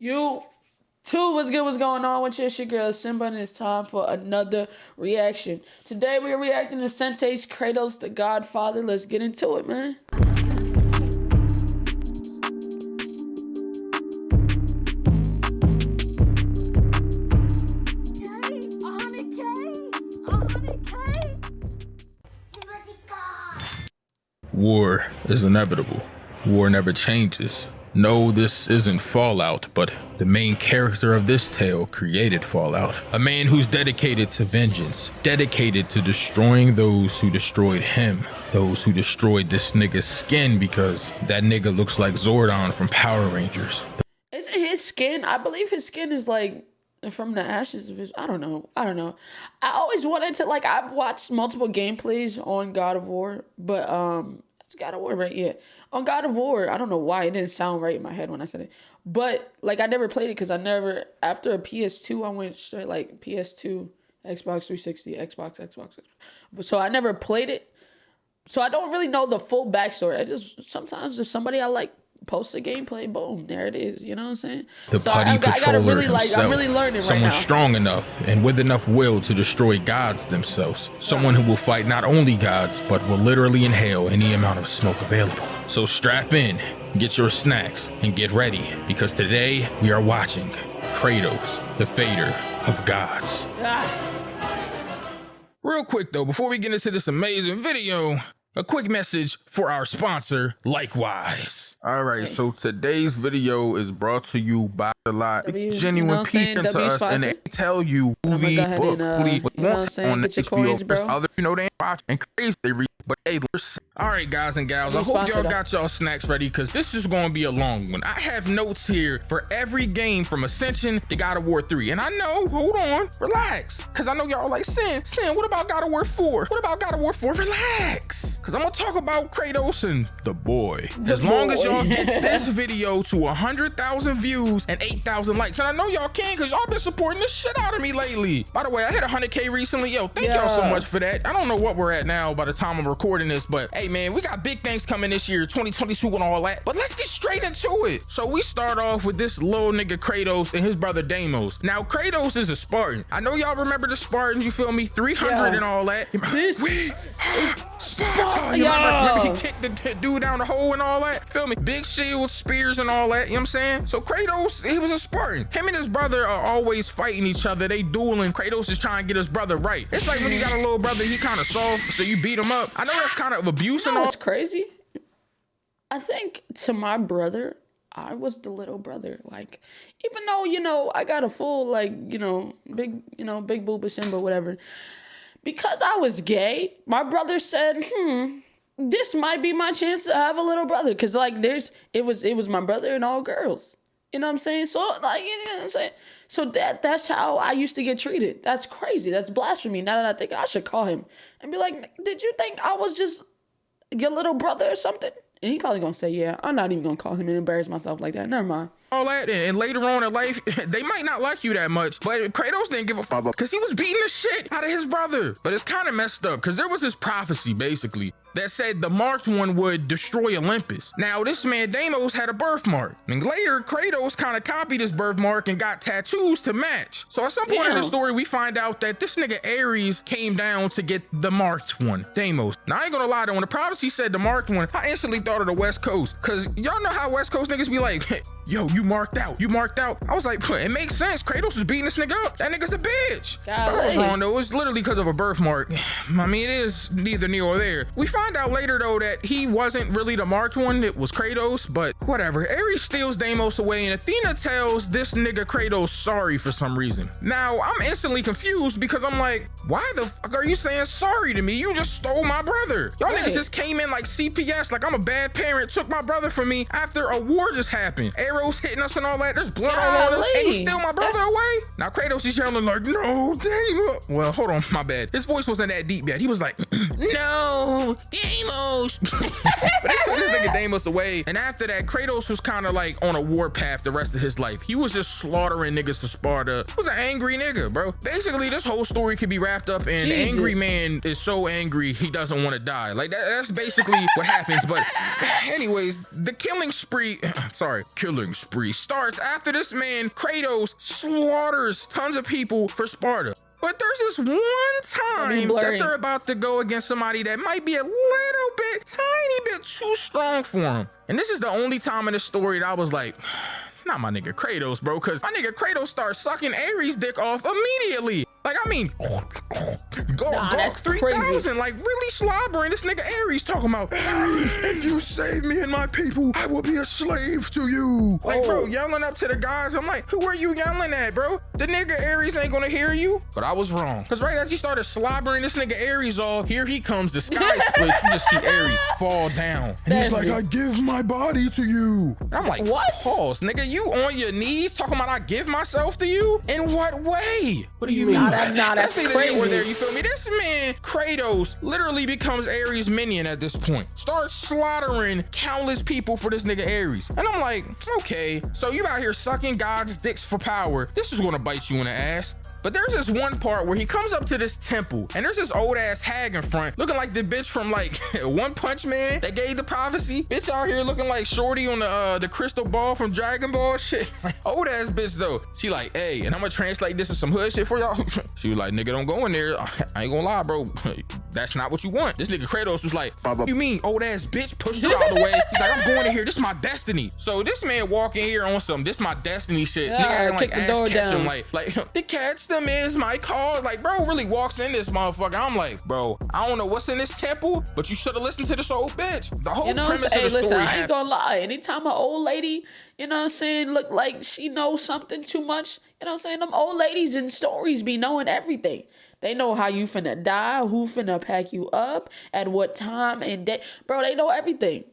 You two, what's good? What's going on with you? It's your girl Simba, and it's time for another reaction. Today we are reacting to Synsei's Kratos the Godfather. Let's get into it, man. War is inevitable. War never changes. No, this isn't Fallout, but the main character of this tale created Fallout. A man who's dedicated to vengeance, dedicated to destroying those who destroyed him, those who destroyed this nigga's skin because that nigga looks like Zordon from Power Rangers. Isn't his skin? I believe his skin is like from the ashes of his. I don't know. I always wanted to, like, I've watched multiple gameplays on God of War, but it's God of War, right? Yeah. On God of War, I don't know why it didn't sound right in my head when I said it. But, like, I never played it because after a PS2, I went straight, like, PS2, Xbox 360, Xbox. But so I never played it. So I don't really know the full backstory. I just, sometimes if somebody I like posts a gameplay, boom, there it is. You know what I'm saying? The putty controller himself. I'm really learning someone right now. Strong enough and with enough will to destroy gods themselves. Someone who will fight not only gods, but will literally inhale any amount of smoke available. So strap in, get your snacks, and get ready, because today we are watching Kratos, the FADER of gods. Real quick though, before we get into this amazing video, a quick message for our sponsor, Likewise. All right, so today's video is brought to you by a lot of genuine people to us, and they tell you movie, book, on the HBO, there's other, they watch and crazy they read, but hey, all right, guys and gals, I hope y'all got y'all snacks ready, because this is going to be a long one. I have notes here for every game from Ascension to God of War 3, and I know, hold on, relax, because I know y'all like, Sin, what about God of War 4? What about God of War 4? Relax, because I'm going to talk about Kratos and the boy. As long as y'all get this video to 100,000 views and 8,000 likes, and I know y'all can, because y'all been supporting the shit out of me lately. By the way, I hit 100K recently. Yo, thank y'all so much for that. I don't know what we're at now by the time I'm recording this, but hey man, we got big things coming this year, 2022 and all that, but let's get straight into it. So we start off with this little nigga Kratos and his brother Deimos. Now Kratos is a Spartan. I know y'all remember the Spartans, you feel me? 300 and all that. Sparta, remember he kicked the dude down the hole and all that, feel me? Big shields, spears and all that, you know what I'm saying? So Kratos, he was a Spartan. Him and his brother are always fighting each other, they dueling. Kratos is trying to get his brother right. It's like when you got a little brother, he kind of soft, so you beat him up. I know that's kind of abuse and all. It's crazy. I think to my brother, I was the little brother. Like, even though, I got a full, like, big boob Simba, whatever. Because I was gay, my brother said, this might be my chance to have a little brother. Because, like, it was my brother and all girls. You know what I'm saying? So, like, you know what I'm saying? So that's how I used to get treated. That's crazy. That's blasphemy. Now that I think, I should call him and be like, did you think I was just your little brother or something? And he probably gonna say, yeah. I'm not even gonna call him and embarrass myself like that. Never mind. All that, and later on in life, they might not like you that much, but Kratos didn't give a fuck because he was beating the shit out of his brother. But it's kind of messed up because there was this prophecy basically that said the marked one would destroy Olympus. Now this man Deimos had a birthmark, and later Kratos kind of copied his birthmark and got tattoos to match. So at some point in the story, we find out that this nigga Ares came down to get the marked one, Deimos. Now I ain't gonna lie though, when the prophecy said the marked one, I instantly thought of the West Coast, because y'all know how West Coast niggas be like, yo, you marked out. I was like, it makes sense. Kratos was beating this nigga up. That nigga's a bitch. But I was wrong though. It was literally because of a birthmark. I mean, it is neither near or there. We find out later though that he wasn't really the marked one. It was Kratos, but whatever. Ares steals Deimos away, and Athena tells this nigga Kratos sorry for some reason. Now I'm instantly confused because I'm like, why the fuck are you saying sorry to me? You just stole my brother. Y'all niggas just came in like CPS, like I'm a bad parent, took my brother from me after a war just happened. Arrows hitting us and all that. There's blood all on us, and you steal my brother away? Now Kratos is yelling like, no, Deimos. Well, hold on, my bad. His voice wasn't that deep yet. He was like, no, Deimos. But they took this nigga Deimos away, and after that, Kratos was kind of like on a warpath the rest of his life. He was just slaughtering niggas for Sparta. He was an angry nigga, bro. Basically, this whole story could be wrapped up in angry man is so angry he doesn't want to die. Like that's basically what happens. But anyways, the killing spree starts after this man Kratos slaughters tons of people for Sparta. But there's this one time that they're about to go against somebody that might be a little bit, tiny bit too strong for him. And this is the only time in the story that I was like, not my nigga Kratos, bro, because my nigga Kratos starts sucking Ares' dick off immediately. Like, I mean, Gawk 3000, like really slobbering. This nigga Ares talking about, if you save me and my people, I will be a slave to you. Like, bro, yelling up to the gods. I'm like, who are you yelling at, bro? The nigga Ares ain't gonna hear you. But I was wrong. Because right as he started slobbering this nigga Ares off, here he comes, the sky splits. You just see Ares fall down. And he's like, I give my body to you. And I'm like, what? Pause, nigga, you on your knees talking about I give myself to you? In what way? What do you mean? That's crazy. There, you feel me? This man, Kratos, literally becomes Ares' minion at this point. Starts slaughtering countless people for this nigga Ares. And I'm like, okay, so you out here sucking God's dicks for power. This is gonna bite you in the ass. But there's this one part where he comes up to this temple and there's this old ass hag in front looking like the bitch from like One Punch Man that gave the prophecy. Bitch out here looking like Shorty on the crystal ball from Dragon Ball shit. Old ass bitch though. She like, hey, and I'm gonna translate this to some hood shit for y'all. She was like, nigga, don't go in there. I ain't gonna lie, bro. That's not what you want. This nigga Kratos was like, what you mean, old ass bitch? Pushed her out of the way. He's like, I'm going in here. This is my destiny. So this man walk in here on some, this my destiny shit. Nigga acting like ass catch him. Like the catch them is my call. Like, bro really walks in this motherfucker. I'm like, bro, I don't know what's in this temple, but you should have listened to this old bitch. The whole premise of the story. I ain't gonna lie. Anytime an old lady, you know what I'm saying, look like she knows something too much, you know what I'm saying, them old ladies in stories be knowing everything. They know how you finna die, who finna pack you up, at what time and day. Bro, they know everything.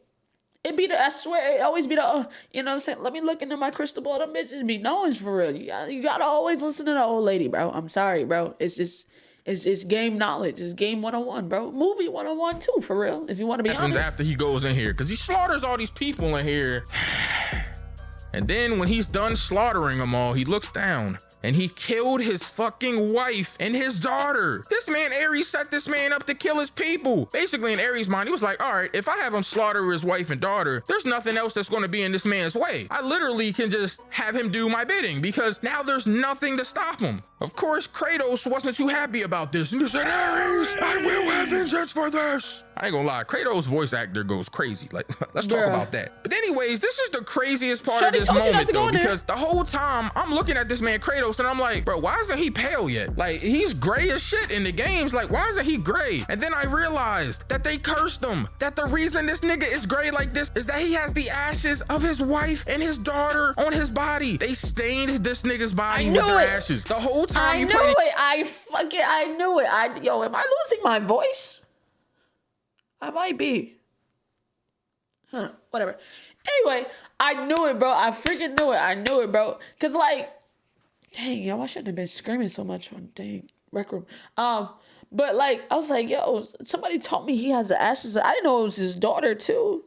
It be I swear, it always be the, you know what I'm saying? Let me look into my crystal ball. Them bitches be knowing for real. You gotta always listen to the old lady, bro. I'm sorry, bro. It's just, it's game knowledge. It's game 101, bro. Movie 101 too, for real. If you want to be honest. After he goes in here, because he slaughters all these people in here. And then when he's done slaughtering them all, he looks down and he killed his fucking wife and his daughter. This man, Ares, set this man up to kill his people. Basically, in Ares' mind, he was like, all right, if I have him slaughter his wife and daughter, there's nothing else that's going to be in this man's way. I literally can just have him do my bidding because now there's nothing to stop him. Of course, Kratos wasn't too happy about this. And he said, Ares, I will have vengeance for this. I ain't gonna lie, Kratos' voice actor goes crazy. Like, let's talk about that. But anyways, this is the craziest part of this moment though, because the whole time I'm looking at this man Kratos and I'm like, bro, why isn't he pale yet? Like, he's gray as shit in the games. Like, why isn't he gray? And then I realized that they cursed him. That the reason this nigga is gray like this is that he has the ashes of his wife and his daughter on his body. They stained this nigga's body with their ashes. The whole time I knew it. Yo, am I losing my voice? I might be. Whatever. Anyway, I knew it, bro. I freaking knew it. I knew it, bro. Cause like, dang, yo, I shouldn't have been screaming so much on dang rec room. But like, I was like, yo, somebody told me he has the ashes. I didn't know it was his daughter too.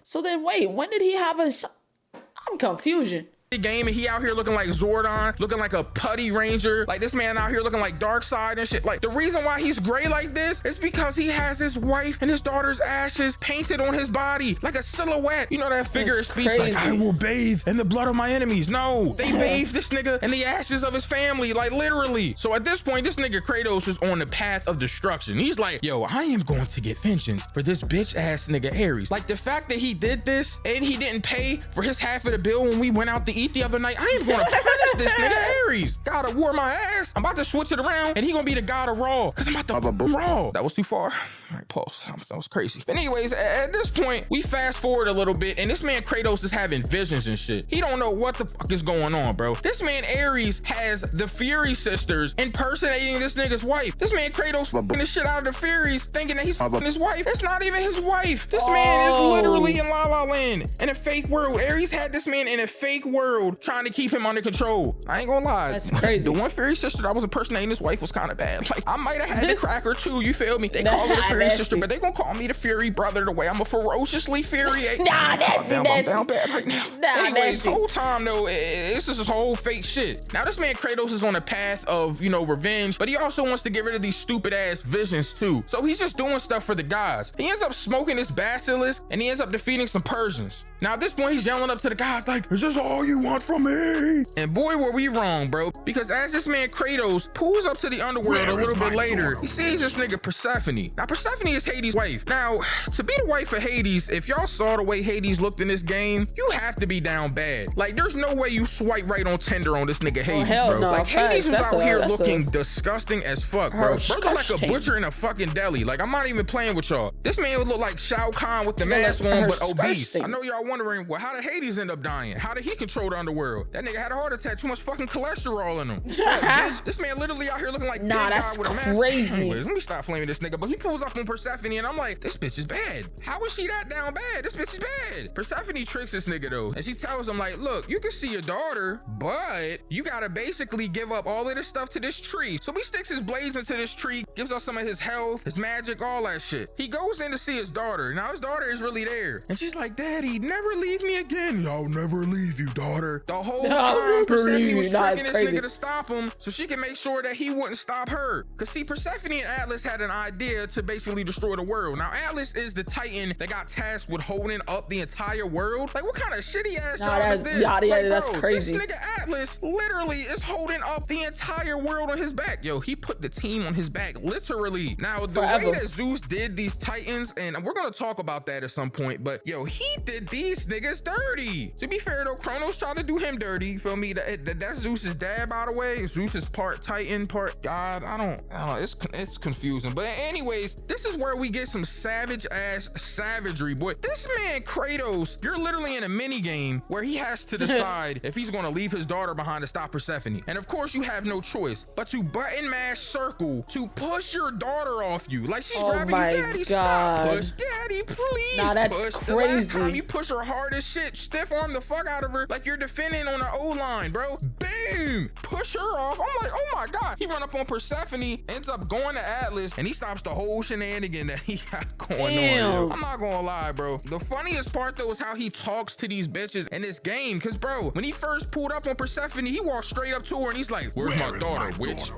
So then wait, when did he have a son? I'm confusion. Game and he out here looking like Zordon, looking like a putty ranger. Like this man out here looking like Darkseid and shit. Like the reason why he's gray like this is because he has his wife and his daughter's ashes painted on his body like a silhouette. You know that figure of speech like, I will bathe in the blood of my enemies. No, they bathe this nigga in the ashes of his family, like literally. So at this point, this nigga Kratos was on the path of destruction. He's like, yo, I am going to get vengeance for this bitch ass nigga Ares. Like the fact that he did this and he didn't pay for his half of the bill when we went out to eat the other night, I am gonna punish this nigga Ares. God of War my ass. I'm about to switch it around and he gonna be the god of Raw because I'm about to Raw. That was too far. All right, pause. That was crazy. But anyways, at this point, we fast forward a little bit and this man Kratos is having visions and shit. He don't know what the fuck is going on, bro. This man Ares has the Fury sisters impersonating this nigga's wife. This man Kratos fucking the shit out of the Furies thinking that he's fucking his wife. It's not even his wife. This man is literally in La La Land in a fake world. Ares had this man in a fake world trying to keep him under control. bro, I ain't gonna lie. That's crazy. The one fairy sister that was impersonating his wife was kind of bad. Like, I might have had to crack her too, you feel me? They call her the fairy sister, but they gonna call me the fairy brother the way I'm a ferociously fairy. Nah, that's I'm down bad right now. Nah, anyways, the whole time though, this is this whole fake shit. Now this man Kratos is on a path of, you know, revenge, but he also wants to get rid of these stupid ass visions too. So he's just doing stuff for the gods. He ends up smoking this basilisk and he ends up defeating some Persians. Now at this point, he's yelling up to the gods like, is this all you want from me? And boy, were we wrong, bro. Because as this man Kratos pulls up to the underworld a little bit later, he sees this nigga Persephone. Now Persephone is Hades' wife. Now, to be the wife of Hades, if y'all saw the way Hades looked in this game, you have to be down bad. Like, there's no way you swipe right on Tinder on this nigga Hades, bro. No. Like, Hades was out here looking disgusting as fuck, bro. Bro look like a butcher in a fucking deli. Like, I'm not even playing with y'all. This man would look like Shao Kahn with the mask on, but obese. I know y'all wondering, well, how did Hades end up dying? How did he control the underworld? That nigga had a heart attack, too much fucking cholesterol in him. Bitch, this man literally out here looking like that's with a mask. Crazy. Anyways, let me stop flaming this nigga. But he pulls up on Persephone and I'm like, this bitch is bad. How is she that down bad? This bitch is bad. Persephone tricks this nigga though, and she tells him like, look, you can see your daughter, but you gotta basically give up all of this stuff to this tree. So he sticks his blades into this tree, gives us some of his health, his magic, all that shit. He goes in to see his daughter. Now his daughter is really there, and she's like, Daddy, never leave me again. I'll never leave you, daughter. The whole time Persephone was tricking this nigga to stop him so she can make sure that he wouldn't stop her. Cause see, Persephone and Atlas had an idea to basically destroy the world. Now Atlas is the Titan that got tasked with holding up the entire world. Like, what kind of shitty ass job is this? Like, bro, that's crazy. This nigga Atlas literally is holding up the entire world on his back. Yo, he put the team on his back, literally. Now, the way that Zeus did these Titans, and we're gonna talk about that at some point, but yo, he did these niggas dirty. To be fair though, Kronos tried to do him dirty. You feel me? That's Zeus's dad, by the way. Zeus is part Titan, part God. I don't know. It's confusing. But anyways, this is where we get some savage ass savagery, boy. This man Kratos, you're literally in a mini game where he has to decide if he's gonna leave his daughter behind to stop Persephone. And of course you have no choice but to button mash circle to push your daughter off you. Like, she's grabbing you. Daddy, stop, push. Daddy, please push. Crazy. The last time you push her hard as shit, stiff arm the fuck out of her like you're defending on the O-line, bro. Boom! Push her off. I'm like, oh my God. He run up on Persephone, ends up going to Atlas, and he stops the whole shenanigan that he got going on. Yo. I'm not gonna lie, bro. The funniest part though is how he talks to these bitches in this game. Cause bro, when he first pulled up on Persephone, he walked straight up to her and he's like, where's my daughter, witch?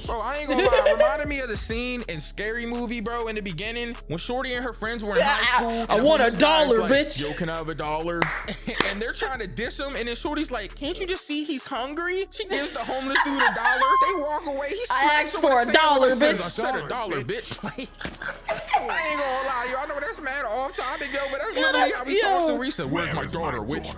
Bro, I ain't gonna lie. It reminded me of the scene in Scary Movie, bro, in the beginning when Shorty and her friends were in high school. I want $1, like, bitch. Yo, can I have $1? And they're trying to diss him, and then Shorty's like, can't you just see he's hungry? She gives the homeless dude $1. They walk away. He smacks asked for $1, bitch. I said $1, bitch. I ain't gonna lie, yo. I know that's mad off topic, yo, but that's literally how we talk to Risa. Where's my daughter, witch?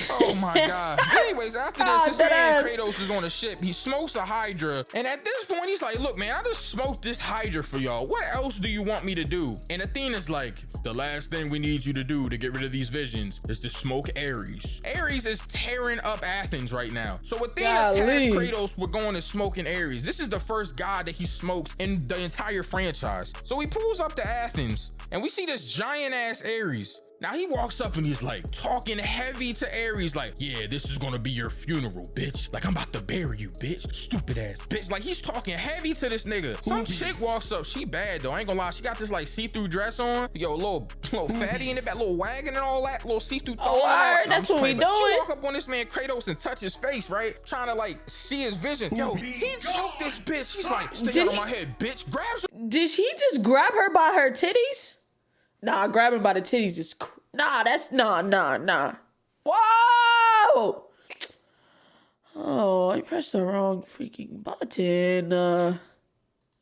Oh my God. Anyways, after this man Kratos is on a ship. He smokes a Hydra, and at this point, he's like, look, man, I just smoked this Hydra for y'all. What else do you want me to do? And Athena's like, the last thing we need you to do to get rid of these visions is to smoke Ares. Ares is tearing up Athens right now. So Athena tasked Kratos with going and smoking Ares. This is the first god that he smokes in the entire franchise. So he pulls up to Athens, and we see this giant ass Ares. Now he walks up and he's like talking heavy to Ares, like, yeah, this is gonna be your funeral, bitch. Like, I'm about to bury you, bitch. Stupid ass bitch. Like, he's talking heavy to this nigga. Some chick walks up. She bad though. I ain't gonna lie. She got this like see-through dress on. Yo, little fatty in the back, little wagon and all that, little see-through. Oh, alright, that's what we doing. She walk up on this man Kratos and touch his face, right? Trying to like see his vision. Yo, he choked this bitch. She's like, stay out of my head, bitch. Grabs her. Did he just grab her by her titties? Nah, grabbing by the titties is nah. Whoa! Oh, I pressed the wrong freaking button.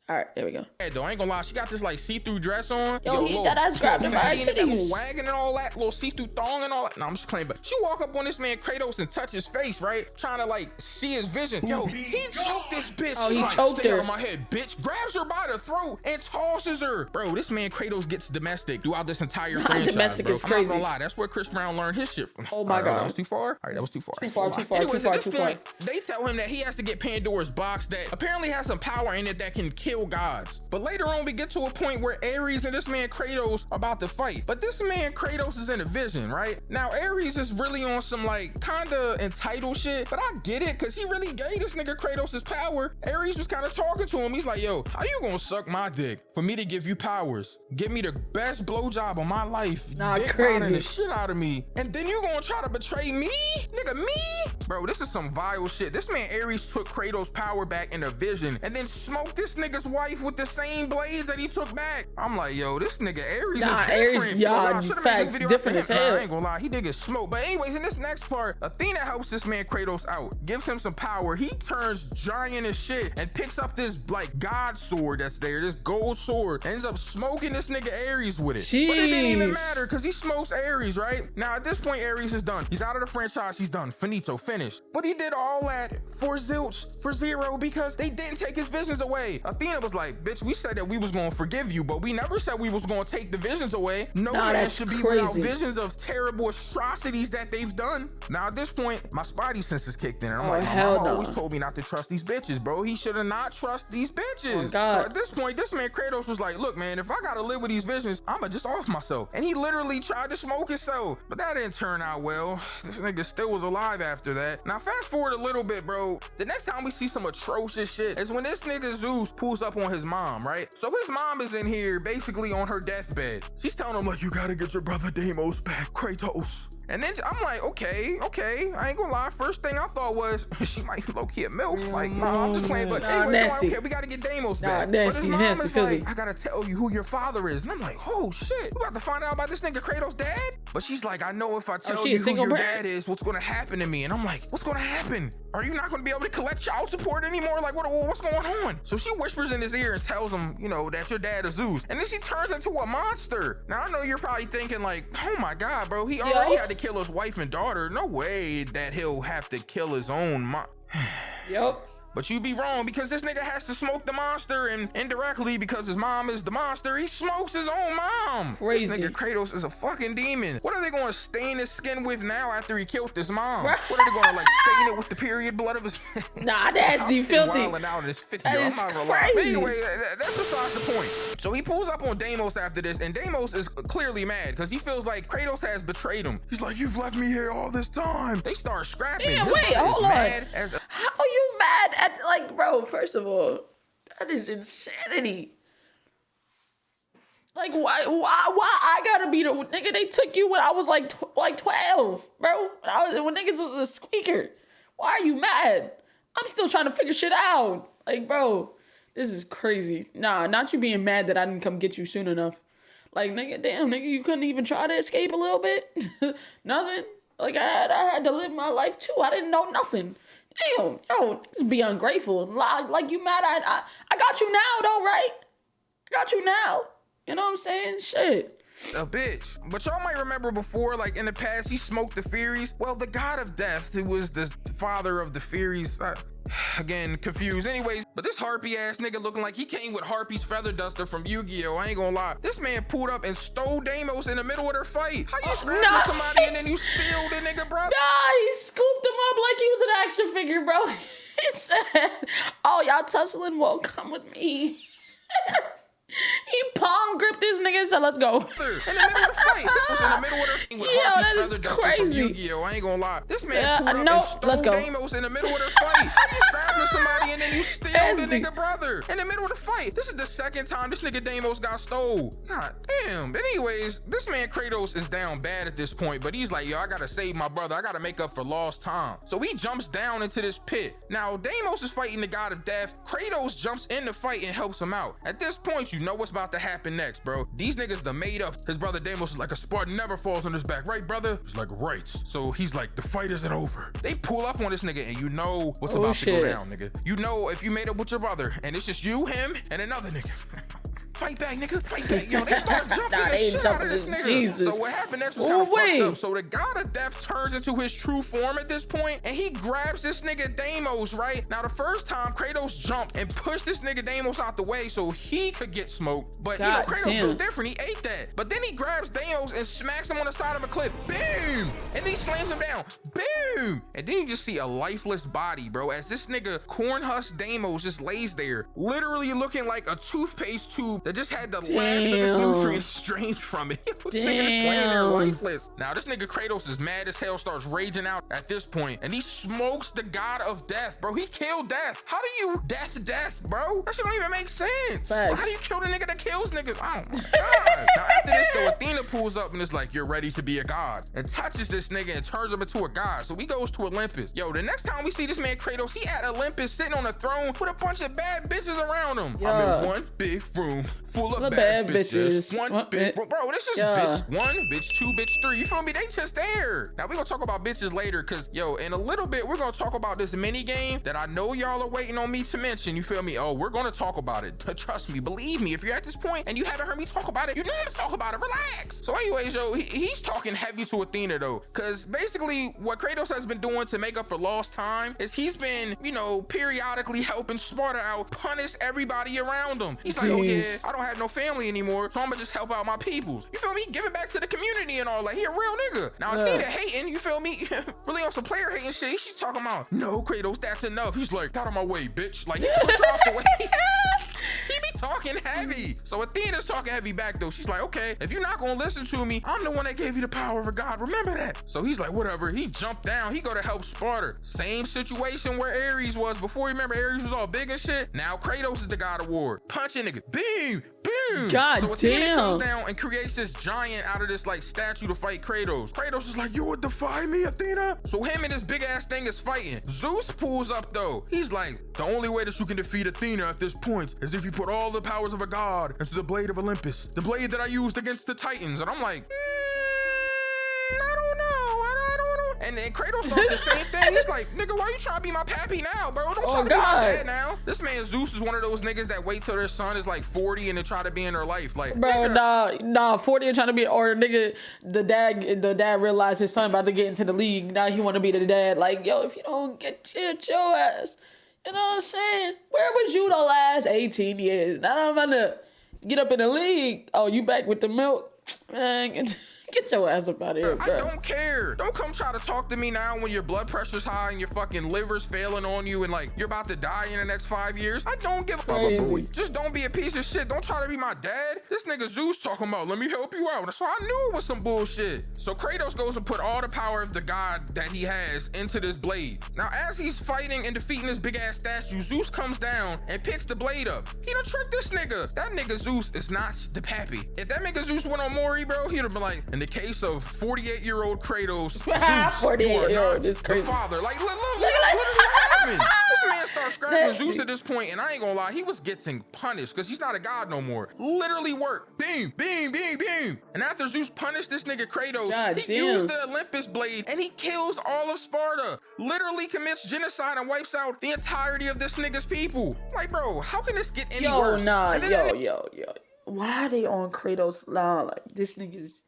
All right, there we go. Yeah, though, I ain't gonna lie. She got this like see-through dress on. Yo, he that ass grabbed her by her titties. Little wagon and all that, little see-through thong and all that. No, I'm just playing, but she walk up on this man Kratos and touch his face, right? Trying to like see his vision. Yo, he choked this bitch. Oh, She's he like, choked stay her. out of my head, bitch. Grabs her by the throat and tosses her. Bro, this man Kratos gets domestic throughout this entire franchise, domestic bro. is I'm crazy. not gonna lie. That's where Chris Brown learned his shit from. Oh my God. That was too far? All right, that was too far. Too far. Anyways, at this point, they tell him that he has to get Pandora's box that apparently has some power in it that can kill kill gods. But later on, we get to a point where Ares and this man Kratos are about to fight. But this man Kratos is in a vision, right? Now, Ares is really on some like kinda entitled shit, but I get it, cause he really gave this nigga Kratos his power. Ares was kind of talking to him. He's like, yo, how you gonna suck my dick for me to give you powers? Give me the best blowjob of my life. Nah, dick crazy. riding the shit out of me. And then you gonna try to betray me? Nigga, me? Bro, this is some vile shit. This man Ares took Kratos' power back in a vision and then smoked this nigga's wife with the same blades that he took back. I'm like, yo, this nigga Ares is different. Ares, y'all, facts, different as hell. I ain't gonna lie, he did get smoked. But anyways, in this next part, Athena helps this man Kratos out, gives him some power. He turns giant as shit and picks up this like god sword that's there, this gold sword, ends up smoking this nigga Ares with it. Jeez. But it didn't even matter because he smokes Ares, right? Now at this point, Ares is done. He's out of the franchise. He's done. Finito, finished. But he did all that for zilch, for zero, because they didn't take his visions away. Athena was like, bitch, we said that we was gonna forgive you, but we never said we was gonna take the visions away. No man should be without visions of terrible atrocities that they've done. Now at this point, my spidey senses kicked in, and I'm like, my mama always told me not to trust these bitches, bro. He should have not trust these bitches. So at this point, this man Kratos was like, look, man, if I gotta live with these visions, I'ma just off myself. And he literally tried to smoke himself, but that didn't turn out well. This nigga still was alive after that. Now fast forward a little bit, bro. The next time we see some atrocious shit is when this nigga Zeus pulls up on his mom, right? So his mom is in here basically on her deathbed. She's telling him like, you gotta get your brother Deimos back, Kratos. And then I'm like, okay, I ain't gonna lie. First thing I thought was she might low-key a MILF. Like, nah, I'm just playing. But anyways, I'm like, okay, we gotta get Deimos back. But his mom is like, I gotta tell you who your father is. And I'm like, oh shit, we about to find out about this nigga Kratos' dad? But she's like, I know if I tell you who your dad is, what's gonna happen to me? And I'm like, what's gonna happen? Are you not gonna be able to collect child support anymore? Like, what's going on? So she whispers in his ear and tells him, you know, that your dad is Zeus. And then she turns into a monster. Now I know you're probably thinking like, oh my God, bro, he already had to kill his wife and daughter. No way that he'll have to kill his own mom. Yup. But you be wrong, because this nigga has to smoke the monster, and indirectly, because his mom is the monster, he smokes his own mom. Crazy. This nigga Kratos is a fucking demon. What are they gonna stain his skin with now after he killed his mom? What are they gonna like stain it with the period blood of his Nah, that's filthy. Out this 50 that is crazy. But anyway, that's besides the point. So he pulls up on Deimos after this, and Deimos is clearly mad because he feels like Kratos has betrayed him. He's like, you've left me here all this time. They start scrapping. Yeah, wait, hold on. How are you mad at, like, bro, first of all, that is insanity. Like, why I gotta be the nigga? They took you when I was like 12, bro. When niggas was a squeaker. Why are you mad? I'm still trying to figure shit out. Like, bro, this is crazy. Nah, not you being mad that I didn't come get you soon enough. Like, nigga, damn, nigga, you couldn't even try to escape a little bit? Nothing? Like, I had to live my life too. I didn't know nothing. Damn, yo, just be ungrateful. Like you mad? I got you now, though, right? I got you now. You know what I'm saying? Shit. A bitch. But y'all might remember before, like in the past, he smoked the Furies. Well, the god of death, who was the father of the Furies, again, confused. Anyways, but this harpy ass nigga looking like he came with Harpy's feather duster from Yu-Gi-Oh! I ain't gonna lie. This man pulled up and stole Deimos in the middle of their fight. How you scrapping somebody and then you steal the nigga, bro? Nah, he scooped him up like he was an action figure, bro. He said, oh, y'all tussling? Well, come with me. He palm gripped this nigga and said, let's go. In the middle of the fight. This was in the middle of the fight with Harpy's feather duster from Yu-Gi-Oh! I ain't gonna lie. This man pulled up and stole Deimos in the middle of the fight. You scrapping somebody and then you steal the nigga brother in the middle of the fight. This is the second time this nigga Deimos got stole. God damn. But anyways, this man Kratos is down bad at this point, but he's like, yo, I gotta save my brother. I gotta make up for lost time. So he jumps down into this pit. Now, Deimos is fighting the god of death. Kratos jumps in the fight and helps him out. At this point, you know what's about to happen next, bro. These niggas done made up. His brother Deimos is like, a Spartan never falls on his back, right, brother? He's like, right. So he's like, the fight isn't over. They pull up on this nigga and you know what's about to go down, nigga. You know if you made up with your brother and it's just you, him, and another nigga. fight back, nigga, fight back. Yo, they start jumping Nah, the they ain't shit out of jumping this this- nigga. Jesus. So what happened next was kind of Ooh, fucked wait. up. So the god of death turns into his true form at this point, and he grabs this nigga Deimos, right? Now, the first time, Kratos jumped and pushed this nigga Deimos out the way so he could get smoked. But, God Kratos damn. built different. He ate that. But then he grabs Deimos and smacks him on the side of a cliff. Boom! And then he slams him down. Boom! And then you just see a lifeless body, bro, as this nigga corn husk Deimos just lays there, literally looking like a toothpaste tube that just had the last of its Damn. nutrients drained from it. This nigga just laying there Damn. lifeless. Now, this nigga Kratos is mad as hell, starts raging out at this point, and he smokes the god of death, bro. He killed death. How do you death, bro? That shit don't even make sense. Bro, how do you kill the nigga that kills niggas? Oh my god. Now, after this, though, Athena pulls up and is like, you're ready to be a god, and touches this nigga and turns him into a god. So he goes to Olympus. Yo, the next time we see this man Kratos, he at Olympus sitting on a throne with a bunch of bad bitches around him. I'm in one big room full of bad bitches. One big bro, this is bitch 1, bitch 2, bitch 3. You feel me? They just there. Now we gonna talk about bitches later, cause yo, in a little bit we're gonna talk about this mini game that I know y'all are waiting on me to mention. You feel me? Oh, we're gonna talk about it. Trust me, believe me. If you're at this point and you haven't heard me talk about it, you know I'm gonna talk about it. Relax. So, anyways, yo, he's talking heavy to Athena though, cause basically what Kratos has been doing to make up for lost time is he's been, you know, periodically helping Sparta out, punish everybody around him. He's like, oh yeah, I don't have no family anymore, so I'm gonna just help out my peoples. You feel me? Give it back to the community and all. Like, he a real nigga. Now Athena hating, you feel me? Really on some player hating shit. She's talking about, no, Kratos, that's enough. He's like, get out of my way, bitch. Like, he pushed her off the way. He be talking heavy. So Athena's talking heavy back though. She's like, okay, if you're not gonna listen to me, I'm the one that gave you the power of a god. Remember that. So he's like, whatever. He jumped down. He go to help Sparta. Same situation where Ares was before. You remember Ares was all big and shit? Now Kratos is the god of war. Punching nigga. Boom. Boom. God so Athena damn. comes down and creates this giant out of this like statue to fight Kratos. Kratos is like, you would defy me, Athena? So him and this big ass thing is fighting. Zeus pulls up though. He's like, the only way that you can defeat Athena at this point is if you put all the powers of a god into the blade of Olympus, the blade that I used against the Titans. And I'm like, I don't know. And then Kratos thought the same thing. He's like, nigga, why you trying to be my pappy now, bro? Don't try to be my dad now. This man Zeus is one of those niggas that wait till their son is like 40 and then try to be in their life. Like, bro, nigga, nah, 40 and trying to be, or nigga, the dad realized his son about to get into the league. Now he want to be the dad. Like, yo, if you don't get your ass, you know what I'm saying? Where was you the last 18 years? Now I'm about to get up in the league. Oh, you back with the milk? Man, get your ass up out of here, bro. I don't care. Don't come try to talk to me now when your blood pressure's high and your fucking liver's failing on you and like you're about to die in the next 5 years. I don't give a fuck. Just don't be a piece of shit. Don't try to be my dad. This nigga Zeus talking about, let me help you out. So I knew it was some bullshit. So Kratos goes and put all the power of the god that he has into this blade. Now, as he's fighting and defeating this big ass statue, Zeus comes down and picks the blade up. He done tricked this nigga. That nigga Zeus is not the pappy. If that nigga Zeus went on Maury, bro, he'd have been like, in the case of 48-year-old Kratos, Zeus, you are not the father. Like, look what happened. This man starts scrapping Zeus at this point, and I ain't gonna lie, he was getting punished because he's not a god no more. Literally work. Bing, bing, bing, bing. And after Zeus punished this nigga Kratos, he used the Olympus blade and he kills all of Sparta. Literally commits genocide and wipes out the entirety of this nigga's people. Like, bro, how can this get any worse? Yo. Why are they on Kratos' law? Like, this nigga's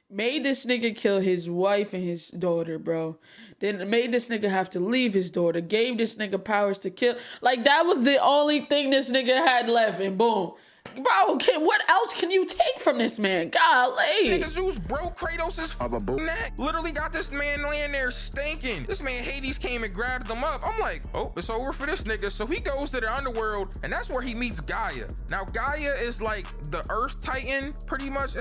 made this nigga kill his wife and his daughter, bro. Then made this nigga have to leave his daughter. Gave this nigga powers to kill. Like, that was the only thing this nigga had left, and boom. Bro, what else can you take from this man? Golly. Nigga Zeus broke Kratos' neck. Literally got this man laying there stinking. This man Hades came and grabbed him up. I'm like, oh, it's over for this nigga. So he goes to the underworld, and that's where he meets Gaia. Now, Gaia is like the Earth Titan, pretty much.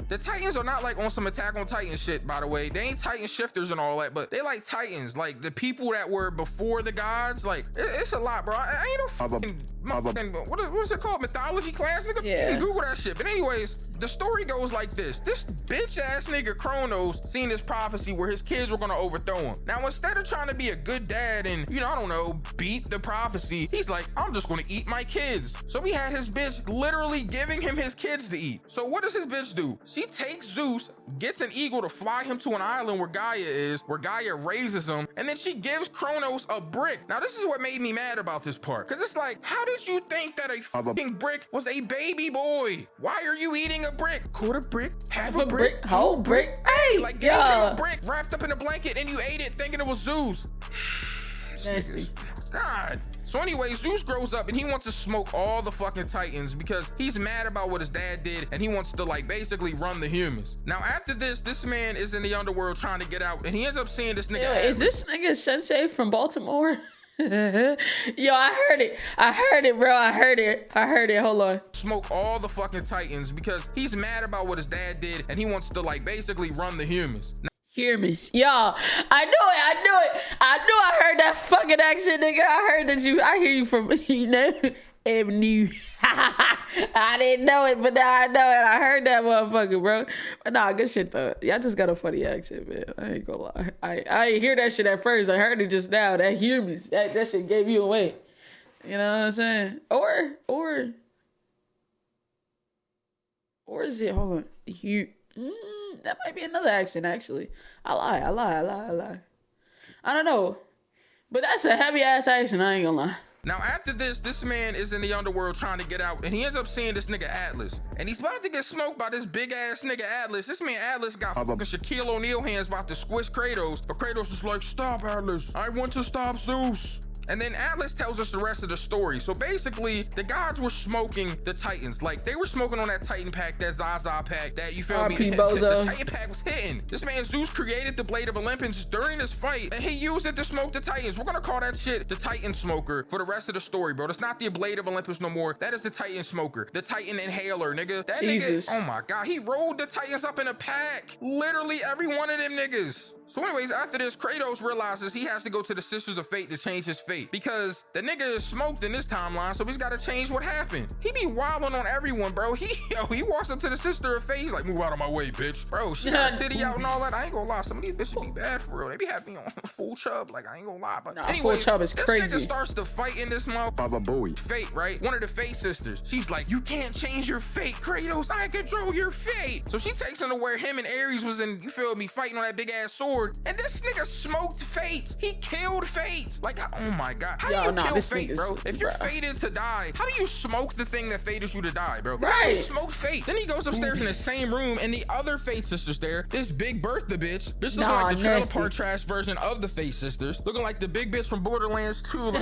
The Titans are not like on some Attack on Titan shit, by the way. They ain't Titan shifters and all that, but they like Titans, like the people that were before the gods. Like, it's a lot, bro. I ain't no fucking what's it called? Mythology class, nigga? Yeah. Google that shit. But anyways, the story goes like this. This bitch ass nigga Kronos seen this prophecy where his kids were gonna overthrow him. Now, instead of trying to be a good dad and, you know, I don't know, beat the prophecy, he's like, I'm just gonna eat my kids. So we had his bitch literally giving him his kids to eat. So what does his bitch do? She takes Zeus, gets an eagle to fly him to an island where Gaia is, where Gaia raises him, and then she gives Kronos a brick. Now, this is what made me mad about this part, because it's like, how did you think that a fucking brick was a baby boy. Why are you eating a brick? Quarter brick, half a brick, whole brick. Hey, like gave him a brick wrapped up in a blanket and you ate it thinking it was Zeus. Nasty. God. So anyway, Zeus grows up and he wants to smoke all the fucking Titans because he's mad about what his dad did and he wants to like basically run the humans. Now after this man is in the underworld trying to get out and he ends up seeing this nigga. Is this nigga Synsei from Baltimore? Yo, I heard it, bro. I heard it. Hold on. Smoke all the fucking Titans because he's mad about what his dad did and he wants to like basically run the humans. Humans. Yo, I knew it. I heard that fucking accent, nigga. I hear you from, Avenue. I didn't know it, but now I know it. I heard that motherfucker, bro. But nah, good shit though. Y'all just got a funny accent, man. I ain't gonna lie. I ain't hear that shit at first. I heard it just now. That humans. That shit gave you away. You know what I'm saying? Or is it? Hold on. That might be another accent, actually. I lie. I don't know. But that's a heavy ass accent, I ain't gonna lie. Now after this man is in the underworld trying to get out and he ends up seeing this nigga Atlas. And he's about to get smoked by this big ass nigga Atlas. This man Atlas got fucking Shaquille O'Neal hands about to squish Kratos. But Kratos is like, stop Atlas. I want to stop Zeus. And then Atlas tells us the rest of the story. So basically, the gods were smoking the Titans. Like, they were smoking on that Titan pack, that Zaza pack, that, you feel me? The Titan pack was hitting. This man Zeus created the Blade of Olympus during this fight, and he used it to smoke the Titans. We're gonna call that shit the Titan Smoker for the rest of the story, bro. It's not the Blade of Olympus no more. That is the Titan Smoker, the Titan Inhaler, nigga. That Jesus. nigga, oh my God, he rolled the Titans up in a pack. Literally every one of them niggas. So anyways, after this, Kratos realizes he has to go to the Sisters of Fate to change his fate because the nigga is smoked in this timeline, so he's got to change what happened. He be wilding on everyone, bro. He walks up to the Sister of Fate, he's like, move out of my way, bitch. Bro, she got a titty out and all that. I ain't gonna lie, some of these bitches be bad for real. They be having me on full chub, like I ain't gonna lie. But anyways, full chub is crazy. This nigga starts to fight in this motherfucker. Fate, right? One of the Fate sisters. She's like, you can't change your fate, Kratos. I control your fate. So she takes him to where him and Ares was in, you feel me, fighting on that big ass sword. And this nigga smoked Fate. He killed Fate. Like, oh my God. How do you kill Fate, bro? If you're fated to die, how do you smoke the thing that fated you to die, bro? Right. He smoked Fate. Then he goes upstairs in the same room and the other Fate sisters there. This big Bertha bitch. Bitch looking like the trailer park trash version of the Fate sisters. Looking like the big bitch from Borderlands 2. Like,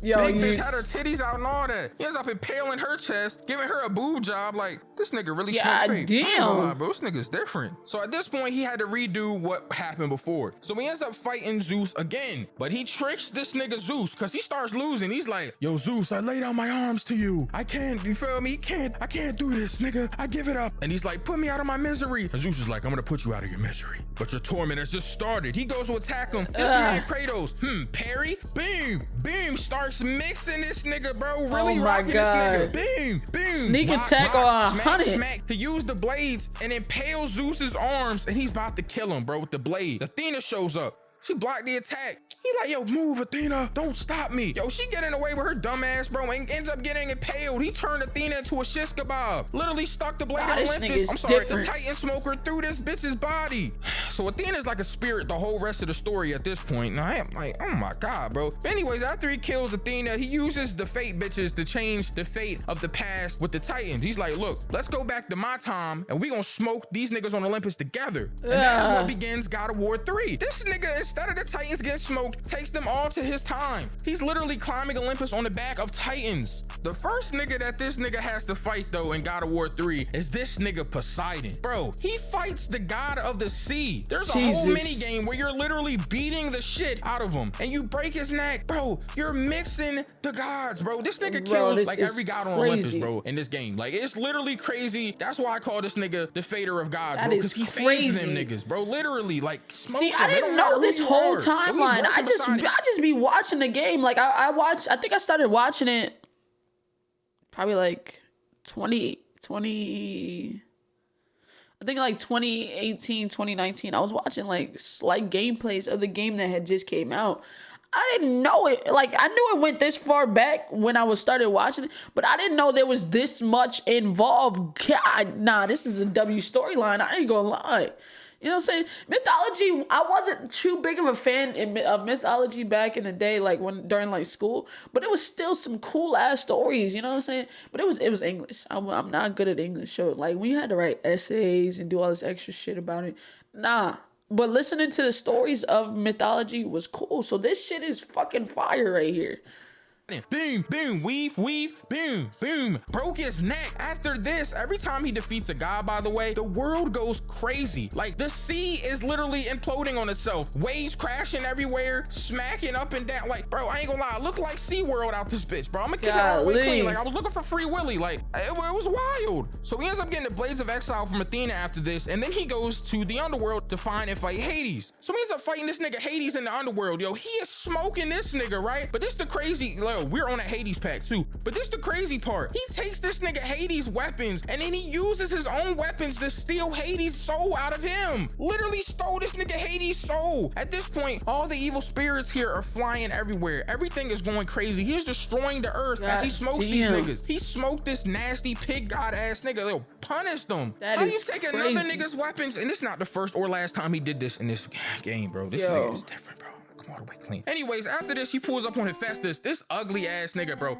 big bitch had her titties out and all that. He ends up impaling her chest, giving her a boob job. Like, this nigga really smoked Fate. Damn. Bro, this nigga's different. So at this point, he had to redo what happened before. So he ends up fighting Zeus again, but he tricks this nigga Zeus because he starts losing. He's like, yo, Zeus, I lay down my arms to you. I can't, you feel me? I can't do this, nigga. I give it up. And he's like, put me out of my misery. And Zeus is like, I'm gonna put you out of your misery. But your torment has just started. He goes to attack him. This man Kratos, parry, boom, starts mixing this nigga, bro. Really rocking this nigga. Boom. Sneak attack on 100. Smack. He used the blades and impales Zeus's arms and he's about to kill him, bro, with the blade. Athena shows up. She blocked the attack. He like, yo, move, Athena. Don't stop me. Yo, she getting away with her dumb ass, bro, and ends up getting impaled. He turned Athena into a shish kebab. Literally stuck the Blade of Olympus. I'm sorry, the Titan Smoker through this bitch's body. So Athena's like a spirit the whole rest of the story at this point. And I am like, oh my God, bro. But anyways, after he kills Athena, he uses the Fate bitches to change the fate of the past with the Titans. He's like, look, let's go back to my time and we gonna smoke these niggas on Olympus together. And that is what begins God of War 3. This nigga, instead of the Titans getting smoked, takes them all to his time. He's literally climbing Olympus on the back of Titans. The first nigga that this nigga has to fight though in God of War 3 is this nigga Poseidon. Bro, he fights the god of the sea. There's a whole mini game where you're literally beating the shit out of him and you break his neck. Bro, you're mixing the gods, bro. This nigga kills like every god on Olympus, bro, in this game. Like, it's literally crazy. That's why I call this nigga the fader of gods, bro, because he fades them niggas, bro. Literally, like, smokes. See, I didn't know this whole timeline. I just be watching the game. Like, I think I started watching it probably like 2018, 2019. I was watching like slight gameplays of the game that had just came out. I didn't know it. Like, I knew it went this far back when I started watching it, but I didn't know there was this much involved. God, nah, this is a W storyline. I ain't gonna lie. You know what I'm saying? Mythology, I wasn't too big of a fan of mythology back in the day, like during like school, but it was still some cool ass stories, you know what I'm saying? But it was English. I'm not good at English, so like when you had to write essays and do all this extra shit about it, nah. But listening to the stories of mythology was cool. So this shit is fucking fire right here. Boom, boom, weave, boom, boom. Broke his neck. After this, every time he defeats a god, by the way, the world goes crazy. Like, the sea is literally imploding on itself. Waves crashing everywhere, smacking up and down. Like, bro, I ain't gonna lie. I look like SeaWorld out this bitch, bro. I'm gonna keep it all the way clean. Like, I was looking for Free Willy. Like, it was wild. So he ends up getting the Blades of Exile from Athena after this, and then he goes to the underworld to find and fight Hades. So he ends up fighting this nigga Hades in the underworld. Yo, he is smoking this nigga, right? But this the crazy, we're on a Hades pack too, but this the crazy part. He takes this nigga Hades weapons and then he uses his own weapons to steal Hades' soul out of him. Literally stole this nigga Hades' soul. At this point, all the evil spirits here are flying everywhere. Everything is going crazy. He's destroying the earth as he smokes these niggas. He smoked this nasty pig god ass nigga. They'll punish them. How you take another nigga's weapons? And it's not the first or last time he did this in this game, bro. This nigga is different, bro. All the way clean. Anyways, after this, he pulls up on Hephaestus, this ugly ass nigga, bro.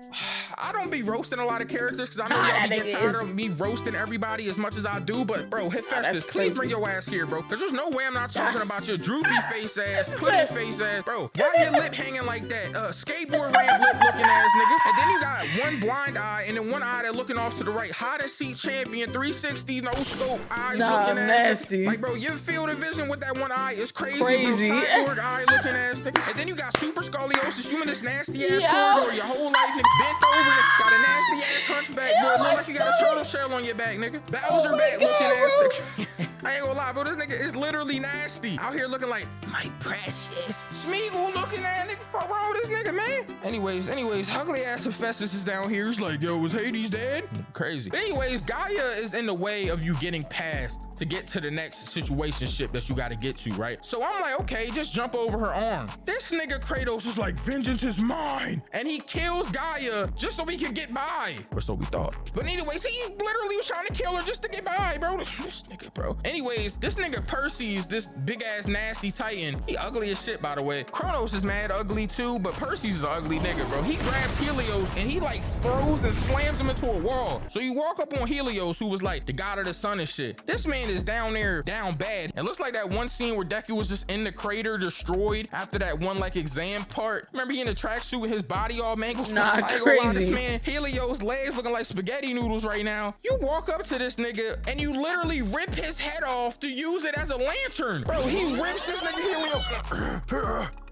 I don't be roasting a lot of characters because I know y'all be getting tired of me roasting everybody as much as I do, but bro, Hephaestus, please bring your ass here, bro, because there's no way I'm not talking about your droopy face ass, pudding face ass, bro. Why your lip hanging like that? Skateboard ramp lip looking ass nigga. And then you got one blind eye and then one eye that looking off to the right. Hottest seat champion, 360, no scope, eyes looking ass. Nasty. Like, bro, your field of vision with that one eye is crazy. Bro. Cyborg eye looking ass. And then you got super scoliosis, you in this nasty ass corridor your whole life, nigga, bent over, got a nasty ass hunchback, bro. Look like you got a turtle shell on your back, nigga. Bowser back looking ass nigga. I ain't gonna lie, bro, this nigga is literally nasty. Out here looking like my precious Smeagol looking ass nigga. Fuck wrong with this nigga, man? Anyways, ugly ass Hephaestus is down here. He's like, yo, was Hades dead? Crazy. But anyways, Gaia is in the way of you getting past to get to the next situationship that you gotta get to, right? So I'm like, okay, just jump over her arm. This nigga Kratos is like, vengeance is mine. And he kills Gaia just so he can get by. Or so we thought. But anyways, he literally was trying to kill her just to get by, bro. This nigga, bro. Anyways, this nigga Perseus, this big ass nasty titan, he ugly as shit, by the way. Kronos is mad ugly too, but Perseus is an ugly nigga, bro. He grabs Helios and he like throws and slams him into a wall. So you walk up on Helios, who was like the god of the sun and shit. This man is down there, down bad. It looks like that one scene where Deku was just in the crater, destroyed after that one like exam part. Remember he in the tracksuit with his body all mangled? Nah, crazy. This man, Helios legs looking like spaghetti noodles right now. You walk up to this nigga and you literally rip his head off to use it as a lantern. Bro, he rips this nigga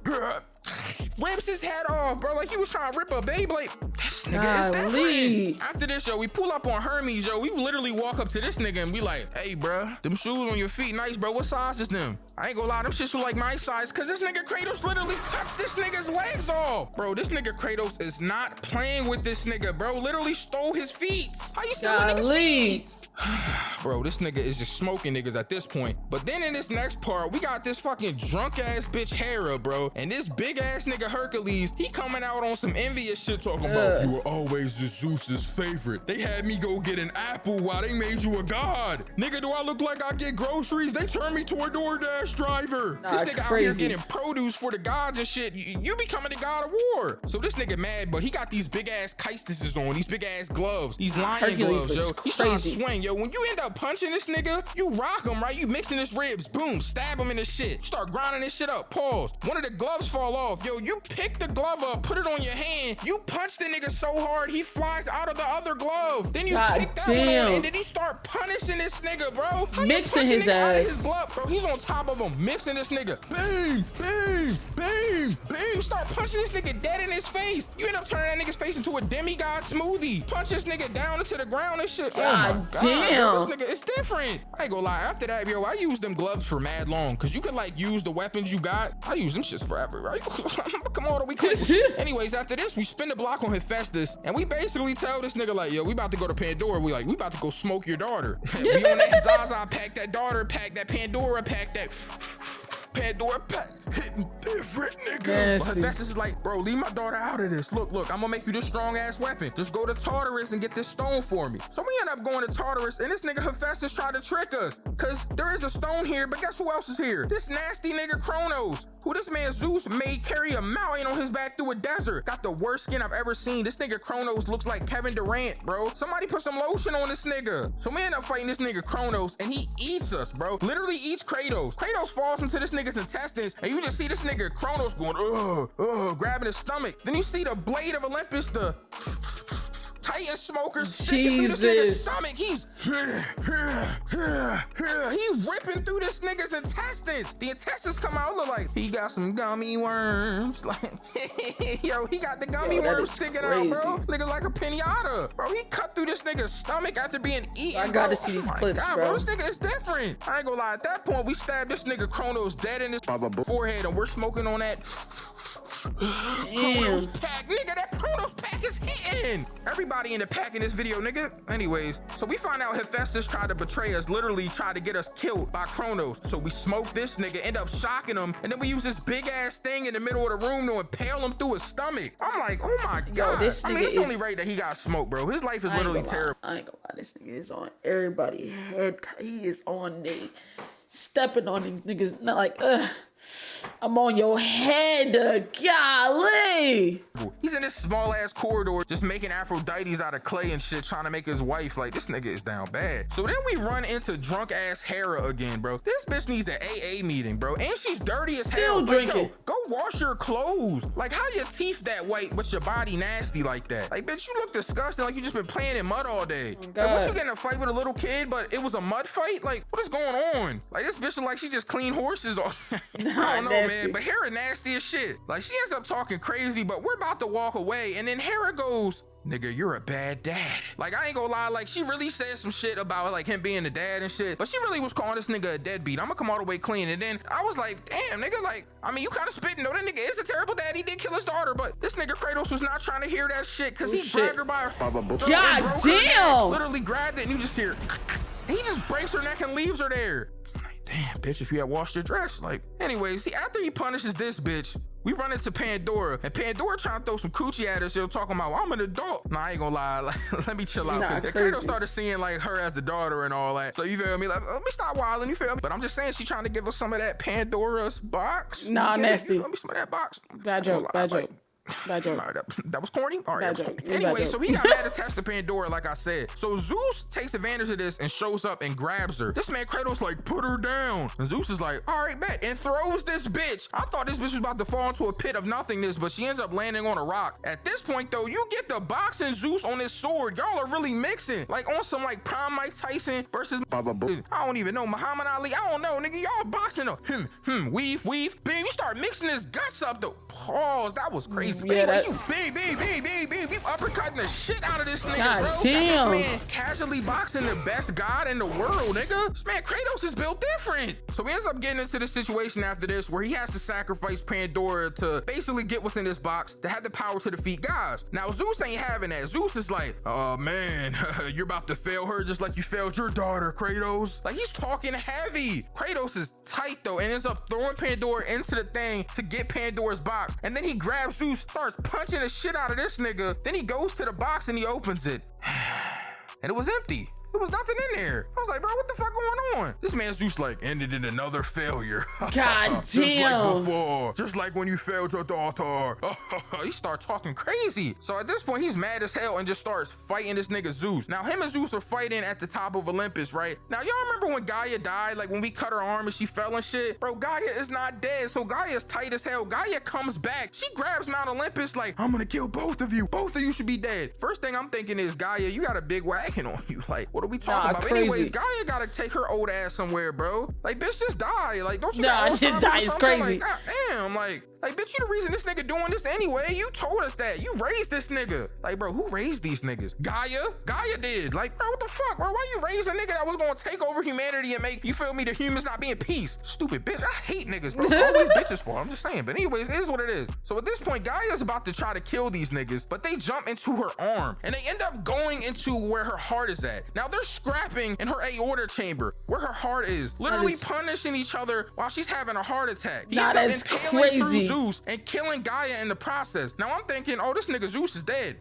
Helios. Rips his head off, bro, like he was trying to rip a Beyblade. This nigga is different. After this, yo, we pull up on Hermes, yo. We literally walk up to this nigga and we like, hey, bro, them shoes on your feet nice, bro. What size is them? I ain't gonna lie, them shits were like my size, cause this nigga Kratos literally cuts this nigga's legs off. Bro, this nigga Kratos is not playing with this nigga, bro. Literally stole his feet. How you steal niggas' feet? Bro, this nigga is just smoking niggas at this point. But then in this next part, we got this fucking drunk ass bitch Hera, bro. And this big ass nigga Hercules, he coming out on some envious shit talking about, you were always the Zeus's favorite. They had me go get an apple while they made you a god. Nigga, do I look like I get groceries? They turned me to a DoorDash driver. This nigga out here getting produce for the gods and shit. You becoming the god of war. So this nigga mad, but he got these big ass chistises on, these big ass gloves, these lion Hercules gloves, yo. He's trying to swing, yo. When you end up punching this nigga, you rock him, right? You mixing his ribs, boom, stab him in his shit. You start grinding this shit up, pause. One of the gloves fall off, yo. You pick the glove up, put it on your hand. You punch the nigga so hard, he flies out of the other glove. Then you pick that one on, and then he start punishing this nigga, bro. How mixing his ass out of his glove, bro? He's on top of him, mixing this nigga. Bang, bang, bang, bang. Start punching this nigga dead in his face. You end up turning that nigga's face into a demigod smoothie. Punch this nigga down into the ground and shit. God damn. Bro, this nigga, it's different. I ain't gonna lie. After that, yo, I used them gloves for mad long, cause you could like use the weapons you got. I use them shits forever, right? Come on, we close. Anyways, after this, we spin the block on Hephaestus, and we basically tell this nigga like, yo, we about to go to Pandora. We about to go smoke your daughter. We on that Zaza, pack that daughter, pack that Pandora, pack that. Pandora hit me different, nigga. Nasty. But Hephaestus is like, bro, leave my daughter out of this. Look, I'm gonna make you this strong ass weapon. Just go to Tartarus and get this stone for me. So we end up going to Tartarus, and this nigga Hephaestus tried to trick us, cause there is a stone here, but guess who else is here? This nasty nigga Kronos, who this man Zeus made carry a mountain on his back through a desert. Got the worst skin I've ever seen. This nigga Kronos looks like Kevin Durant, bro. Somebody put some lotion on this nigga. So we end up fighting this nigga Kronos, and he eats us, bro. Literally eats Kratos. Kratos falls into this nigga's intestines, and you just see this nigga Kronos going, grabbing his stomach. Then you see the blade of Olympus, the Titan smoker sticking through this nigga's stomach. He's ripping through this nigga's intestines. The intestines come out, look like he got some gummy worms. Like, yo, he got the gummy worms sticking out, bro. Looking like a pinata. Bro, he cut through this nigga's stomach after being eaten. I gotta see these clips, bro. This nigga is different. I ain't gonna lie. At that point, we stabbed this nigga Kronos dead in his forehead, and we're smoking on that Kronos pack. Nigga, that Kronos pack is hitting. Everybody in the pack in this video, nigga. Anyways, so we find out Hephaestus tried to betray us, literally tried to get us killed by Kronos. So we smoke this nigga, end up shocking him, and then we use this big ass thing in the middle of the room to impale him through his stomach. I'm like, oh my god. This nigga it's only right that he got smoked, bro. His life is literally terrible. I ain't gonna lie, this nigga is on everybody's head. He is on me, stepping on these niggas. Not like, I'm on your head, golly. He's in this small ass corridor just making Aphrodites out of clay and shit, trying to make his wife. Like, this nigga is down bad. So then we run into drunk ass Hera again, bro. This bitch needs an AA meeting, bro. And she's dirty as hell. Still drinking. Like, yo, go wash your clothes. Like, how your teeth that white but your body nasty like that? Like, bitch, you look disgusting, like you just been playing in mud all day. Oh, like, what, you getting in a fight with a little kid, but it was a mud fight? Like, what is going on? Like, this bitch look like she just cleaned horses off. I don't know, man, but Hera nasty as shit. Like, she ends up talking crazy, but we're about to walk away, and then Hera goes, nigga, you're a bad dad. Like, I ain't gonna lie, like, she really said some shit about, like, him being the dad and shit, but she really was calling this nigga a deadbeat. I'm gonna come all the way clean. And then I was like, damn, nigga, like, I mean, you kind of spitting, though. That nigga is a terrible dad. He did kill his daughter, but this nigga Kratos was not trying to hear that shit, because he grabbed her by her. God damn! Literally grabbed it, and you just hear, and he just breaks her neck and leaves her there. Damn, bitch, if you had washed your dress. Like, anyways, see, after he punishes this bitch, we run into Pandora, and Pandora trying to throw some coochie at us. Yo, talking about, well, I'm an adult. Nah, I ain't gonna lie. Like, let me chill out. Kratos started seeing, like, her as the daughter and all that. So, you feel me? Like, let me stop wilding, you feel me? But I'm just saying, she trying to give us some of that Pandora's box. Nah, nasty. Let me some of that box. Bad joke, bad joke. Bad joke. That was corny? All right. Anyway, so he got mad attached to Pandora, like I said. So Zeus takes advantage of this and shows up and grabs her. This man Kratos like, put her down. And Zeus is like, all right, bet. And throws this bitch. I thought this bitch was about to fall into a pit of nothingness, but she ends up landing on a rock. At this point, though, you get the boxing Zeus on his sword. Y'all are really mixing. Like on some like prime Mike Tyson versus, I don't even know, Muhammad Ali. I don't know, nigga. Y'all boxing though. Weave. Bam, you start mixing his guts up though. Pause. That was crazy. Yeah, anyways, you bang, uppercutting the shit out of this nigga, God bro. Damn. This man casually boxing the best god in the world, nigga. This man Kratos is built different. So he ends up getting into the situation after this where he has to sacrifice Pandora to basically get what's in this box to have the power to defeat gods. Now Zeus ain't having that. Zeus is like, oh man, you're about to fail her just like you failed your daughter, Kratos. Like, he's talking heavy. Kratos is tight though and ends up throwing Pandora into the thing to get Pandora's box. And then he grabs Zeus, starts punching the shit out of this nigga. Then he goes to the box and he opens it. And it was empty. There was nothing in there. I was like, bro, what the fuck going on? This man Zeus like ended in another failure. God Just damn. like before. Just like when you failed your daughter. He starts talking crazy. So at this point, he's mad as hell and just starts fighting this nigga Zeus. Now him and Zeus are fighting at the top of Olympus, right? Now y'all remember when Gaia died? Like when we cut her arm and she fell and shit? Bro, Gaia is not dead. So Gaia's tight as hell. Gaia comes back. She grabs Mount Olympus like, I'm gonna kill both of you. Both of you should be dead. First thing I'm thinking is, Gaia, you got a big wagon on you. Like, what are we talking about? Crazy. Anyways, Gaia gotta take her old ass somewhere, bro. Like, bitch, just die. Like, don't you Nah, just die. It's crazy. Like, God damn, like, Like, bitch, you the reason this nigga doing this anyway. You told us that. You raised this nigga. Like, bro, who raised these niggas? Gaia did. Like, bro, what the fuck, bro? Why you raise a nigga that was gonna take over humanity and make, you feel me, the humans not be in peace? Stupid bitch. I hate niggas, bro. It's always bitches for. I'm just saying. But anyways, it is what it is. So at this point, Gaia's about to try to kill these niggas, but they jump into her arm and they end up going into where her heart is at. Now they're scrapping in her aorta chamber where her heart is, literally punishing each other while she's having a heart attack. He ends up impaling through Zeus and killing Gaia in the process. Now I'm thinking, oh, this nigga Zeus is dead.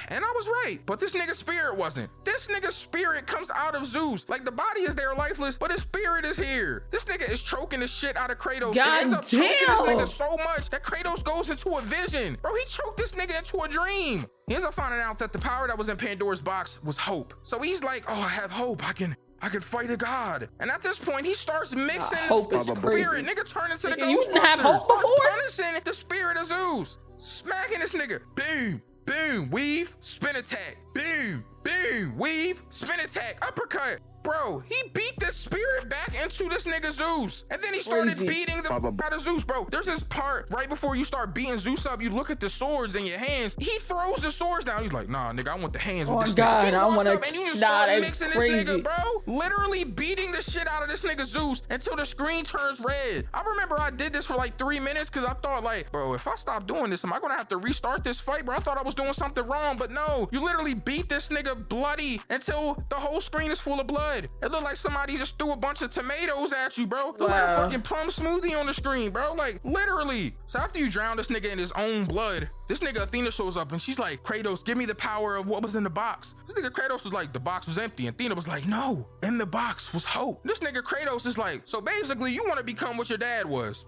And I was right, but this nigga's spirit wasn't. This nigga's spirit comes out of Zeus. Like, the body is there lifeless, but his spirit is here. This nigga is choking the shit out of Kratos. God and ends up choking damn. this nigga so much that Kratos goes into a vision. Bro, he choked this nigga into a dream. He ends up finding out that the power that was in Pandora's box was hope. So he's like, oh, I have hope. I can fight a god. And at this point, he starts mixing hope is spirit. crazy. Nigga turn into the Nigga, you didn't have Ghostbusters. hope before? Starts punishing the spirit of Zeus. Smacking this nigga. Boom. Boom, weave, spin attack. Boom, boom, weave, spin attack, uppercut. Bro, he beat the spirit back into this nigga Zeus. And then he started beating the out of Zeus, bro. There's this part right before you start beating Zeus up, you look at the swords in your hands. He throws the swords down. He's like, nah, nigga, I want the hands with this nigga. He walks up and you just start mixing this nigga, bro. Literally beating the shit out of this nigga Zeus until the screen turns red. I remember I did this for like 3 minutes because I thought like, bro, if I stop doing this, am I gonna have to restart this fight, bro? I thought I was doing something wrong, but no. You literally beat this nigga bloody until the whole screen is full of blood. It looked like somebody just threw a bunch of tomatoes at you, bro. It looked like a fucking plum smoothie on the screen, bro. Like, literally. So after you drown this nigga in his own blood, this nigga Athena shows up and she's like, Kratos, give me the power of what was in the box. This nigga Kratos was like, the box was empty. And Athena was like, no, in the box was hope. This nigga Kratos is like, so basically you want to become what your dad was.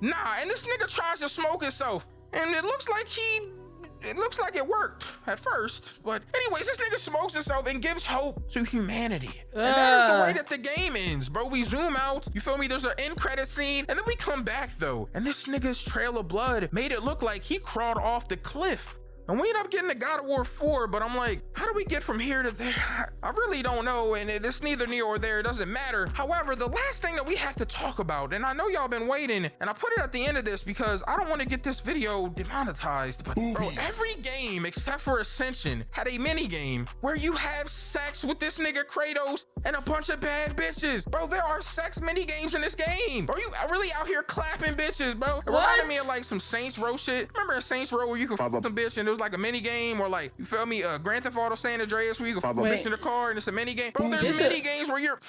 Nah, and this nigga tries to smoke himself. And it looks like it worked at first, but anyways, this nigga smokes himself and gives hope to humanity. And that is the way that the game ends, bro. We zoom out, you feel me? There's an end credit scene, and then we come back though, and this nigga's trail of blood made it look like he crawled off the cliff. And we end up getting to God of War 4, but I'm like, how do we get from here to there? I really don't know, and it's neither near or there, it doesn't matter. However, the last thing that we have to talk about, and I know y'all been waiting, and I put it at the end of this because I don't want to get this video demonetized, but bro, every game except for Ascension had a mini game where you have sex with this nigga Kratos and a bunch of bad bitches. Bro, there are sex mini games in this game. Bro, you really out here clapping bitches, bro. It reminded me of like some Saints Row shit. Remember in Saints Row where you could fuck some bitch and it was like a mini game, or like, you feel me, Grand Theft Auto San Andreas where you can fuck a bitch in the car and it's a mini game. Bro, there's mini games where you're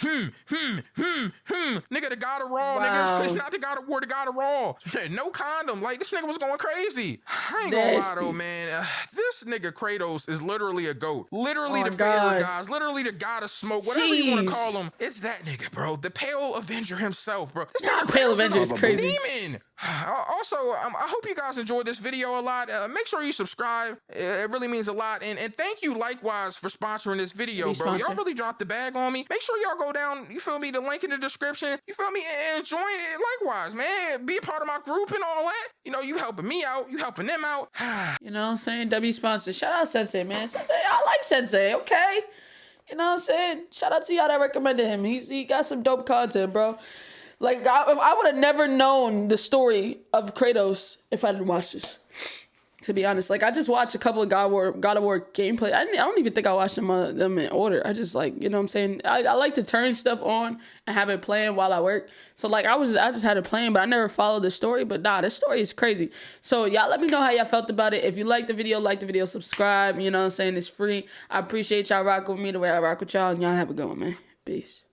nigga, the God of Raw, nigga, not the God of War, the God of Raw. No condom. Like, this nigga was going crazy. I ain't gonna lie though, man. This nigga Kratos is literally a goat. Literally the favorite guys. Literally the god of smoke. Whatever you want to call him. It's that nigga, bro. The Pale Avenger himself, bro. This nigga Pale Avenger is crazy. Demon. Also, I hope you guys enjoyed this video a lot. Make sure you subscribe. It really means a lot. And thank you likewise for sponsoring this video, bro. Y'all really dropped the bag on me. Make sure y'all go down, you feel me, the link in the description, you feel me, and join it likewise, man. Be a part of my group and all that. You know, you helping me out, you helping them out. You know what I'm saying? W sponsor. Shout out Synsei, man. Synsei, I like Synsei, okay? You know what I'm saying? Shout out to y'all that recommended him. He got some dope content, bro. Like, I would have never known the story of Kratos if I didn't watch this. To be honest, like, I just watched a couple of God of War gameplay. I don't even think I watched them in order. I just, like, you know what I'm saying? I like to turn stuff on and have it playing while I work. So, like, I just had it playing, but I never followed the story. But nah, this story is crazy. So y'all let me know how y'all felt about it. If you like the video, subscribe. You know what I'm saying? It's free. I appreciate y'all rocking with me the way I rock with y'all. And y'all have a good one, man. Peace.